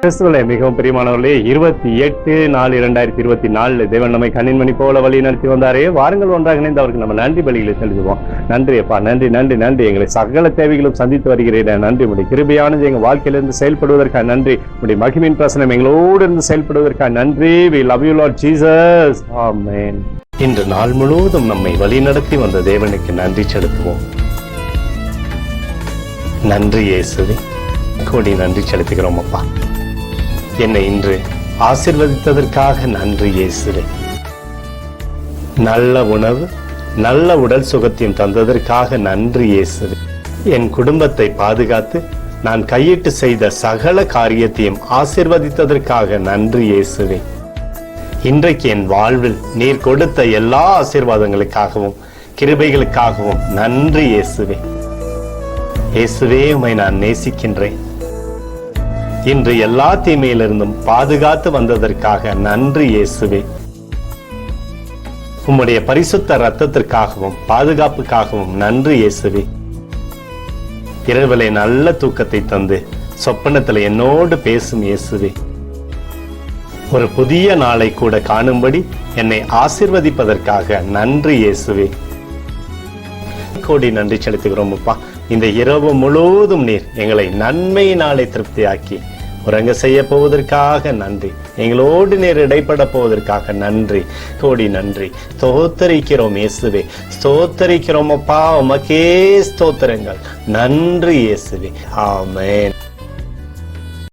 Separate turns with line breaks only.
கிறிஸ்துவிலே மிகவும் பிரியமானவர்களே, 28/4/2024 தேவன் நம்மை கண்ணின்மணி போல வழி நடத்தி வந்தாரே. வாருங்கள் ஒன்றாக இணைந்து அவருக்கு நம்ம நன்றி பலிகளை செலுத்துவோம். நன்றி அப்பா, நன்றி நன்றி நன்றி. எங்களை சகல தேவைகளும் சந்தித்து வருகிறேன். நன்றி. உடைய கிருபையானது எங்கள் வாழ்க்கையிலிருந்து செயல்படுவதற்காக நன்றி. உடைய மகிமையின் பிரசனம் எங்களோடு இருந்து செயல்படுவதற்காக நன்றி. We love you Lord Jesus. Amen. இன்று நாள் முழுவதும் நம்மை வழி நடத்தி வந்த தேவனுக்கு நன்றி செலுத்துவோம். நன்றி இயேசுவே, கோடி நன்றி செலுத்துகிறோம் அப்பா. என்னை இன்று ஆசீர்வதித்ததற்காக நன்றி இயேசுவே. நல்ல உணவு, நல்ல உடல் சுகத்தையும் தந்ததற்காக நன்றி இயேசுவே. என் குடும்பத்தை பாதுகாத்து நான் கையிட்டு செய்த சகல காரியத்தையும் ஆசீர்வதித்ததற்காக நன்றி இயேசுவே. இன்றைக்கு என் வாழ்வில் நீர் கொடுத்த எல்லா ஆசீர்வாதங்களுக்காகவும் கிருபைகளுக்காகவும் நன்றி இயேசுவே. இயேசுவே, உம்மை நான் நேசிக்கின்றேன். இன்று எல்லா தீமையிலிருந்தும் பாதுகாத்து வந்ததற்காக நன்றி இயேசுவே. உம்முடைய பரிசுத்த இரத்தத்திற்காகவும் பாதுகாப்புக்காகவும் நன்றி இயேசுவே. இரவிலே நல்ல தூக்கத்தை தந்து சொப்பனத்தில் என்னோடு பேசும் இயேசுவே. ஒரு புதிய நாளை கூட காணும்படி என்னை ஆசீர்வதிப்பதற்காக நன்றி இயேசுவே. கோடி நன்றி செலுத்துகிறோம் அப்பா. இந்த இரவு முழுவதும் நீர் எங்களை நன்மையினாலே திருப்தியாக்கி உறங்க செய்ய போவதற்காக நன்றி. எங்களோடு நீர் இடைப்பட போவதற்காக நன்றி. கோடி நன்றி. ஸ்தோத்தரிக்கிறோம் இயேசுவே, ஸ்தோத்தரிக்கிறோம் அப்பா. உமக்கே ஸ்தோத்திரங்கள். நன்றி இயேசுவே. ஆமென்.